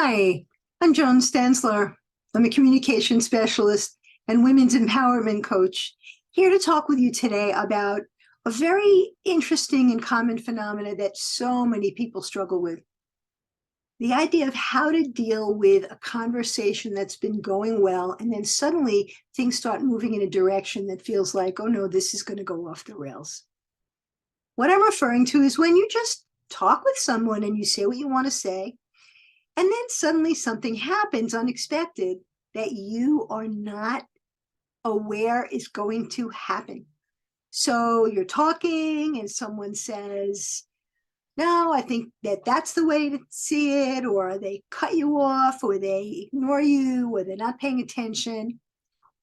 Hi, I'm Joan Stensler. I'm a communication specialist and women's empowerment coach, here to talk with you today about a very interesting and common phenomena that so many people struggle with. The idea of how to deal with a conversation that's been going well, and then suddenly things start moving in a direction that feels like, oh no, this is going to go off the rails. What I'm referring to is when you just talk with someone and you say what you want to say, and then suddenly something happens unexpected that you are not aware is going to happen. So you're talking and someone says, no, I think that that's the way to see it, or they cut you off, or they ignore you, or they're not paying attention.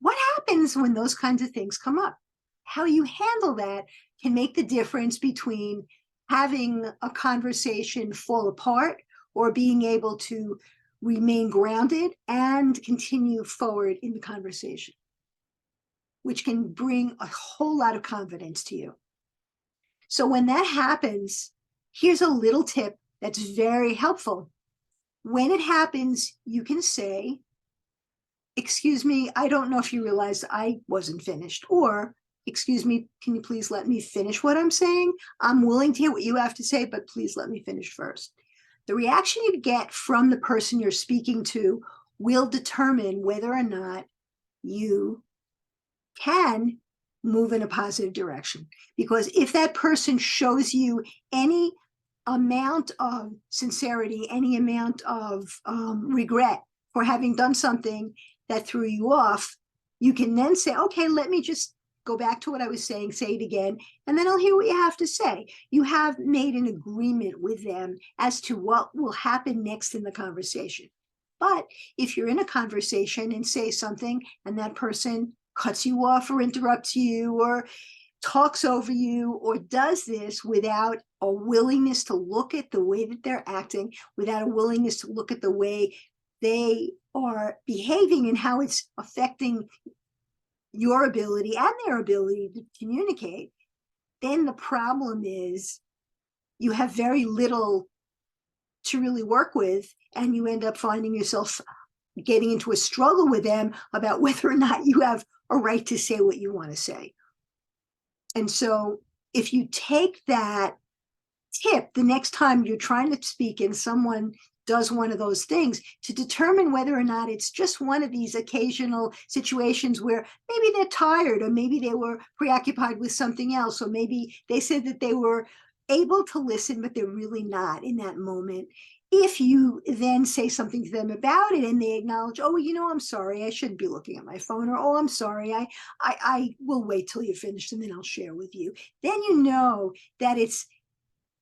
What happens when those kinds of things come up? How you handle that can make the difference between having a conversation fall apart or being able to remain grounded and continue forward in the conversation, which can bring a whole lot of confidence to you. So when that happens, here's a little tip that's very helpful. When it happens, you can say, excuse me, I don't know if you realized I wasn't finished, or excuse me, can you please let me finish what I'm saying? I'm willing to hear what you have to say, but please let me finish first. The reaction you get from the person you're speaking to will determine whether or not you can move in a positive direction. Because if that person shows you any amount of sincerity, any amount of regret for having done something that threw you off, you can then say, okay, let me just go back to what I was saying, say it again, and then I'll hear what you have to say. You have made an agreement with them as to what will happen next in the conversation. But if you're in a conversation and say something and that person cuts you off or interrupts you or talks over you or does this without a willingness to look at the way that they're acting, without a willingness to look at the way they are behaving and how it's affecting your ability and their ability to communicate, then the problem is you have very little to really work with, and you end up finding yourself getting into a struggle with them about whether or not you have a right to say what you want to say. And so if you take that tip the next time you're trying to speak and someone does one of those things, to determine whether or not it's just one of these occasional situations where maybe they're tired, or maybe they were preoccupied with something else, or maybe they said that they were able to listen, but they're really not in that moment. If you then say something to them about it and they acknowledge, oh, I'm sorry, I shouldn't be looking at my phone, or oh, I'm sorry, I will wait till you're finished and then I'll share with you. Then you know that it's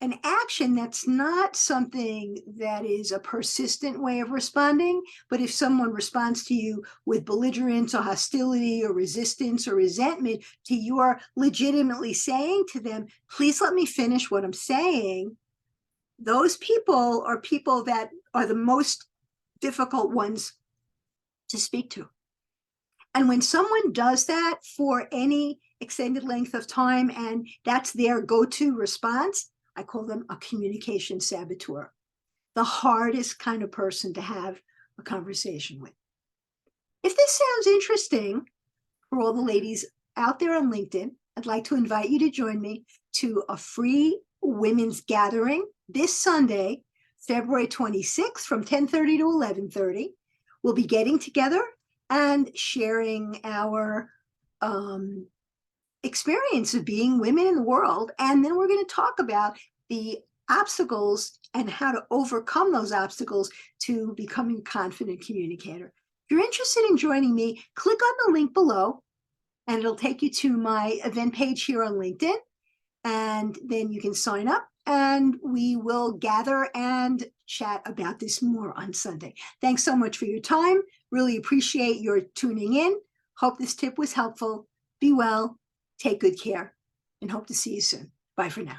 an action that's not something that is a persistent way of responding. But if someone responds to you with belligerence or hostility or resistance or resentment to your legitimately saying to them, please let me finish what I'm saying, those people are people that are the most difficult ones to speak to. And when someone does that for any extended length of time and that's their go-to response, I call them a communication saboteur, the hardest kind of person to have a conversation with. If this sounds interesting for all the ladies out there on LinkedIn, I'd like to invite you to join me to a free women's gathering this Sunday, February 26th from 10:30 to 11:30. We'll be getting together and sharing our experience of being women in the world. And then we're going to talk about the obstacles and how to overcome those obstacles to becoming a confident communicator. If you're interested in joining me, click on the link below and it'll take you to my event page here on LinkedIn. And then you can sign up and we will gather and chat about this more on Sunday. Thanks so much for your time. Really appreciate your tuning in. Hope this tip was helpful. Be well, take good care, and hope to see you soon. Bye for now.